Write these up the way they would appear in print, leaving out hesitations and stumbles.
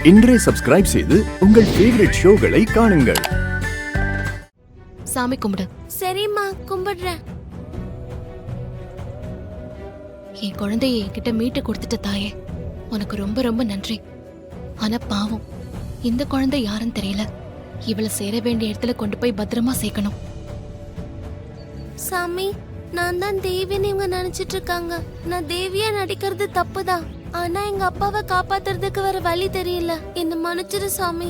இன்றே சப்ஸ்கிரைப் செய்து உங்கள் ஃபேவரட் ஷோகளை காணுங்கள். சாமி கும்பிடு. சரிம்மா, கும்பிடுறேன். என் குழந்தைய என்கிட்ட மீட்டு கொடுத்துட்ட தாயே, உனக்கு ரொம்ப ரொம்ப நன்றி. ஆனா பாவம், இந்த குழந்தை யாருன்னு தெரியல. இவளை சேர வேண்டிய இடத்துல கொண்டு போய் பத்திரமா சேர்க்கணும். சாமி, நான் தான் தேவின்னு இவங்க நினைச்சிட்டு இருக்காங்க. நான் தேவியா நடிக்கிறது தப்புதான். ஆனா எங்க அப்பாவை காப்பாத்துறதுக்கு வேற வழி தெரியல. என்ன மன்னிச்சிரு சாமி.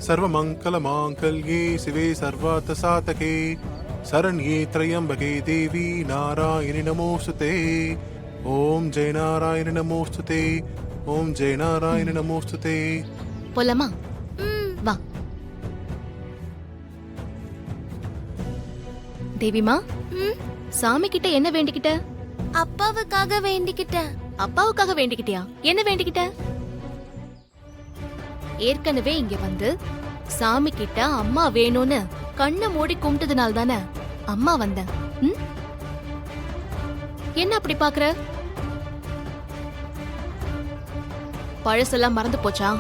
सर्वमंगल मांगल्ये शिवे सर्वार्थ साधके शरण्ये त्र्यंबके देवी नारायणि नमोस्तुते. ओम जय नारायण नमोस्तुते. ओम जय नारायण नमोस्तुते. போலாமா? வா தேவிமா. சாமி கிட்ட என்ன வேண்டிக்கிட்ட? அப்பாவுக்காக வேண்டிக்கிட்டேன். அப்பாவுக்காக வேண்டிக்கிட்டியா? என்ன வேண்டிக்கிட்ட? ஏற்கனவே இங்க வந்து சாமி கிட்ட அம்மா வேணும்னு கண்ணை மூடி கும்பிட்டதுனால தானே அம்மா வந்தேன். என்ன அப்படி பாக்குற? பழசெல்லாம் மறந்து போச்சா?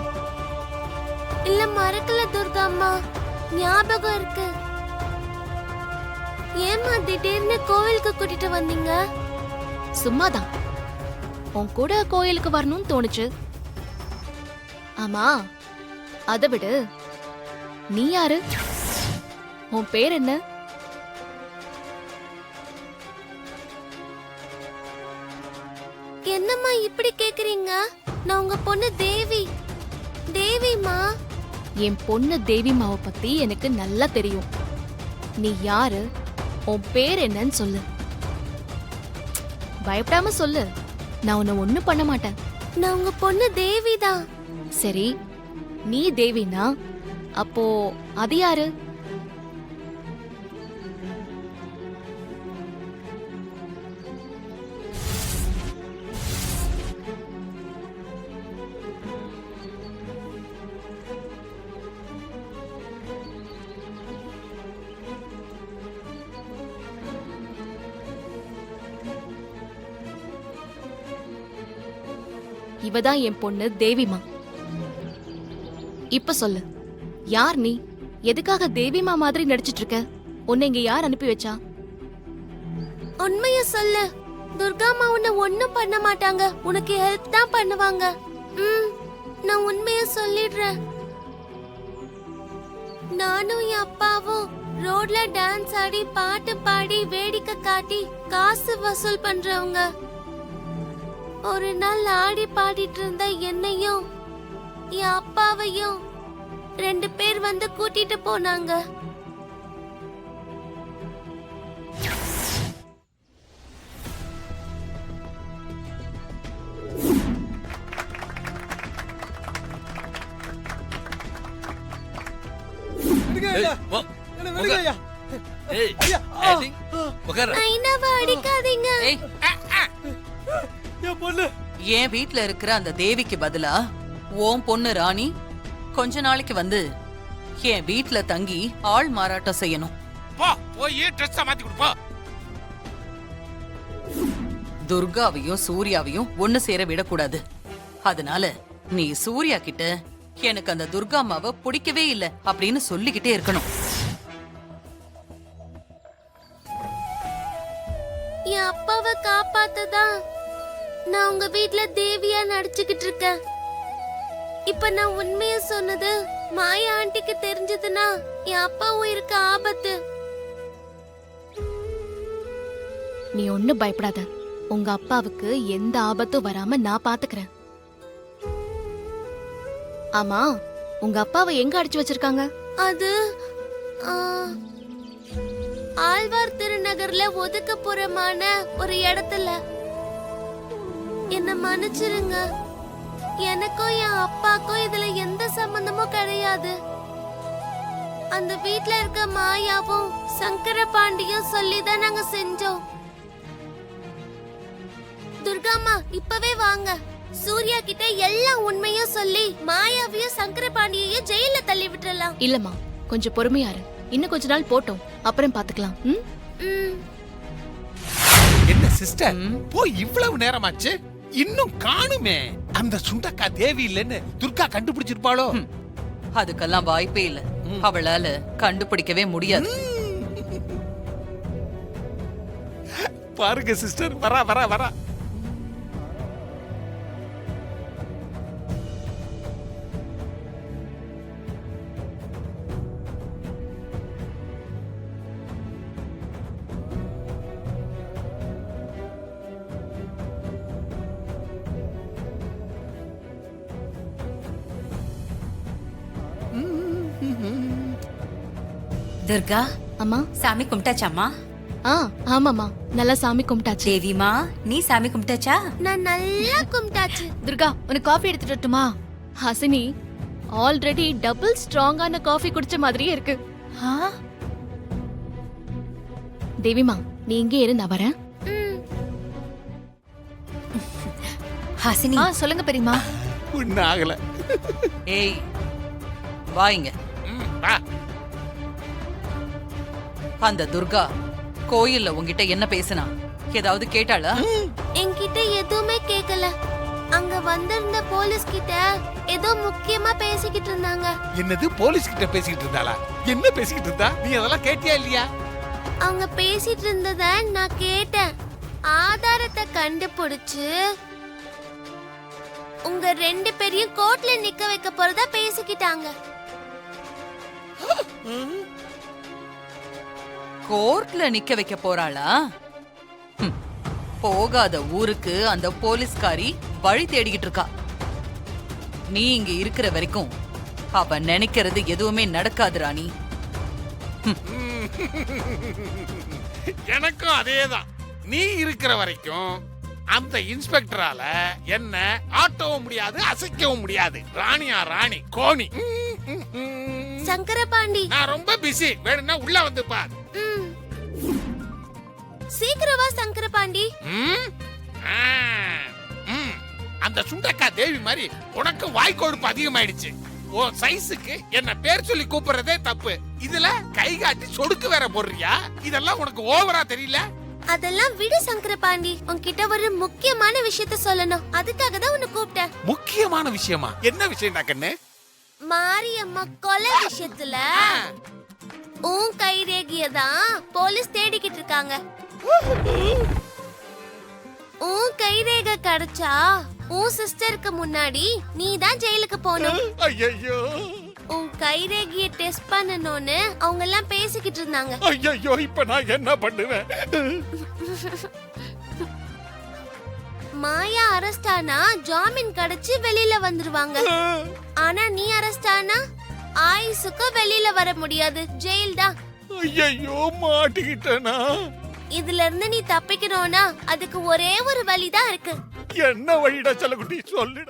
இல்ல, மறக்கல துர்கா அம்மா, ஞாபகம் இருக்கு. ஏமா திடீர்னு கோவிலுக்கு கூட்டிட்டு வந்தீங்க? சும்மாதான், உன் கூட கோயிலுக்கு வரணும்னு தோணுச்சு. ஆமா, அதை விடு, நீ யாரு? உன் பேர் என்ன? என்னம்மா இப்படி கேக்குறீங்க? நான் உங்க பொண்ணு தேவி. தேவிமா. என் பொண்ணு தேவிமாவை பத்தி எனக்கு நல்லா தெரியும். நீ யாரு, உன் பேர் என்னன்னு சொல்லு. பயப்படாம சொல்லு, நான் உன்னை ஒண்ணும் பண்ண மாட்டேன். நான் உங்க பொண்ணு தேவிதான். சரி, நீ தேவினா அப்போ அது யாரு? இவதான் என் பொண்ணு தேவிமா. இப்ப சொல்லு, யார் நீ? எதுக்காக தேவிமா மாதிரி நடிச்சிட்டு இருக்க? உன்னை இங்க யார் அனுப்பி வச்சா? உண்மைய சொல்லு. துர்காமா உன்னை ஒண்ணும் பண்ண மாட்டாங்க, உனக்கு ஹெல்ப் தான் பண்ணுவாங்க. நான் உண்மைய சொல்லிடுறேன். நானும் என் அப்பாவும் ரோட்ல டான்ஸ் ஆடி பாட்டு பாடி வேடிக்கை காட்டி காசு வசூல் பண்றவங்க. ஒரு நாள் ஆடி பாடிட்டு இருந்த என்னையும் என் அப்பாவையும் 2 பேர் வந்து கூட்டிட்டு போனாங்க. அடிக்காதீங்க. என் வீட்ல இருக்கிற அந்த தேவிக்கு பதிலா உன் பொண்ணு ராணி கொஞ்ச நாளைக்கு வந்து என் வீட்ல தங்கி ஆள் மாறாட்டம் செய்யணும். துர்காவையும் சூர்யாவையும் ஒண்ணு சேர விடக்கூடாது. அதனால நீ சூர்யா கிட்ட எனக்கு அந்த துர்கா அம்மாவை பிடிக்கவே இல்லை அப்படின்னு சொல்லிக்கிட்டே இருக்கணும். என் அப்பாவை காப்பாத்ததான் நான் உங்க வீட்ல தேவியா நடிச்சுக்கிட்டு இருக்கேன். இப்ப நான் உண்மைய சொன்னது மாயா ஆண்டிக்கு தெரிஞ்சதுன்னா என் அப்பா உயிருக்கு ஆபத்து. நீ ஒண்ணும் பயப்படாத, உங்க அப்பாவுக்கு எந்த ஆபத்தும் வராம நான் பாத்துக்கிறேன். ஆமா, உங்க அப்பாவை எங்க அடிச்சு வச்சிருக்காங்க? அது ஆழ்வார் திருநகர்ல ஒதுக்கப்புறமான ஒரு இடத்துல. என்ன மன்னிச்சிருங்க. எனக்கும் என் அப்பாக்கும் இதுல எந்த சம்பந்தமும் கிடையாது. அந்த வீட்ல இருக்க மாயாவும் சங்கர பாண்டியும் சொல்லிதான் நாங்க செஞ்சோம். துர்காமா, இப்பவே வாங்க. சூர்யா கிட்ட எல்லா உண்மையும் சொல்லி மாயாவையும் சங்கர பாண்டியையும் ஜெயில தள்ளி விட்டுறலாம். இல்லம்மா, கொஞ்சம் பொறுமையா இரு. இன்னும் கொஞ்ச நாள் போட்டோம், அப்புறம் பாத்துக்கலாம். என்ன சிஸ்டர், போய் இவ்வளவு நேரமாச்சு, இன்னும் காணுமே? அந்த சுண்டக்கா தேவி இல்லைன்னு துர்கா கண்டுபிடிச்சிருப்பாளோ? அதுக்கெல்லாம் வாய்ப்பே இல்ல. அவளால கண்டுபிடிக்கவே முடியாது. பாருங்க சிஸ்டர், வரா வரா வரா. துர்கா, அம்மா. சாமி கும்பிட்டாச்சாம்மா? ஆமாம்மா, நல்லா சாமி கும்பிட்டாச்சு. தேவிமா, நீ சாமி கும்பிட்டாச்சா? நான் நல்லா கும்பிட்டாச்சு. துர்கா, உனக்கு காஃபி எடுத்துட்டு வரட்டுமா? ஹாசினி, ஆல்ரெடி டபுள் ஸ்ட்ராங்கான காஃபி குடிச்ச மாதிரியே இருக்கு. தேவிமா, நீ இங்கே இரு, நான் வரேன். ஹாசினி, சொல்லுங்க பெரியமா. ஒன்னும் ஆகல. ஏய், வாங்க. வா. அந்த துர்கா கோயில்ல உன்கிட்ட என்ன பேசினா? ஏதாவது கேட்டாளா? என்கிட்ட எதுவுமே கேட்கல. அங்க வந்திருந்த போலீஸ் கிட்ட ஏதோ முக்கியமா பேசிக்கிட்டு இருந்தாங்க. என்னது, போலீஸ் கிட்ட பேசிக்கிட்டு இருந்தாளா? என்ன பேசிக்கிட்டு இருந்தா? நீ அதெல்லாம் கேட்டியா இல்லையா? அவங்க பேசிட்டு இருந்தத நான் கேட்டேன். ஆதாரத்தை கண்டுபிடிச்சு உங்க 2 பேரையும் கோர்ட்ல நிக்க வைக்க போறதா பேசிக்கிட்டாங்க. கோர்ட்ல நிக்க வைக்க போறாளா? போகாத ஊருக்கு அந்த போலீஸ்காரி வழி தேடிக்கிட்டு இருக்கா. நீ இங்க இருக்கிற வரைக்கும் அவ நினைக்கிறது எதுவுமே நடக்காது ராணி. எனக்கும் அதேதான். நீ இருக்கிற வரைக்கும் அந்த இன்ஸ்பெக்டரால என்ன ஆட்டவும் முடியாது, அசைக்கவும் முடியாது. ராணியா ராணி, கோணி. சங்கரபாண்டி, நான் ரொம்ப பிஸி, வேணும்னா உள்ள வந்து பார். சீக்கிரமா சங்கரபாண்டி. அந்த சுண்டக்கா தேவி மாதிரி உனக்கு வாய்க்கொழுப்பு அதிகமாயிடுச்சு. ஓ சைஸுக்கு என்ன பேர் சொல்லி கூப்பிடுறதே தப்பு. இதுல கை காட்டி சொடுக்கு வேற போடுறியா? இதெல்லாம் உனக்கு ஓவரா தெரியல? அதெல்லாம் விடு சங்கரபாண்டி. உன்கிட்ட ஒரு முக்கியமான விஷயத்த சொல்லணும். அதுக்காக தான் உன்னை கூப்பிட்டேன். முக்கியமான விஷயமா? என்ன விஷயம்டா கண்ணு? மாரியம்மா கொலை விஷயத்துல உன் கைரேகிய தான் போலீஸ் தேடிக்கிட்டு இருக்காங்க. உன் கைரேகை கிடைச்சா உன் சிஸ்டருக்கு முன்னாடி நீ தான் ஜெயிலுக்கு போகணும். ஐயோ, உன் கைரேகிய டெஸ்ட் பண்ணணும்னு அவங்க எல்லாம் பேசிக்கிட்டு இருந்தாங்க. ஐயோ, இப்ப நான் என்ன பண்ணுவேன்? மாயா அரெஸ்ட் ஆனா ஜாமீன் கிடைச்சு வெளியில வந்துருவாங்க. ஆனா நீ அரெஸ்ட் ஆனா ஆயுசுக்கு வெளியில வர முடியாது, ஜெயில் தான். ஐயோ, மாட்டிக்கிட்டேனா? இதுல இருந்து நீ தப்பிக்கணும்னா அதுக்கு ஒரே ஒரு வழிதான் இருக்கு. என்ன வழிடா செல்லக்குட்டி, சொல்லுடா.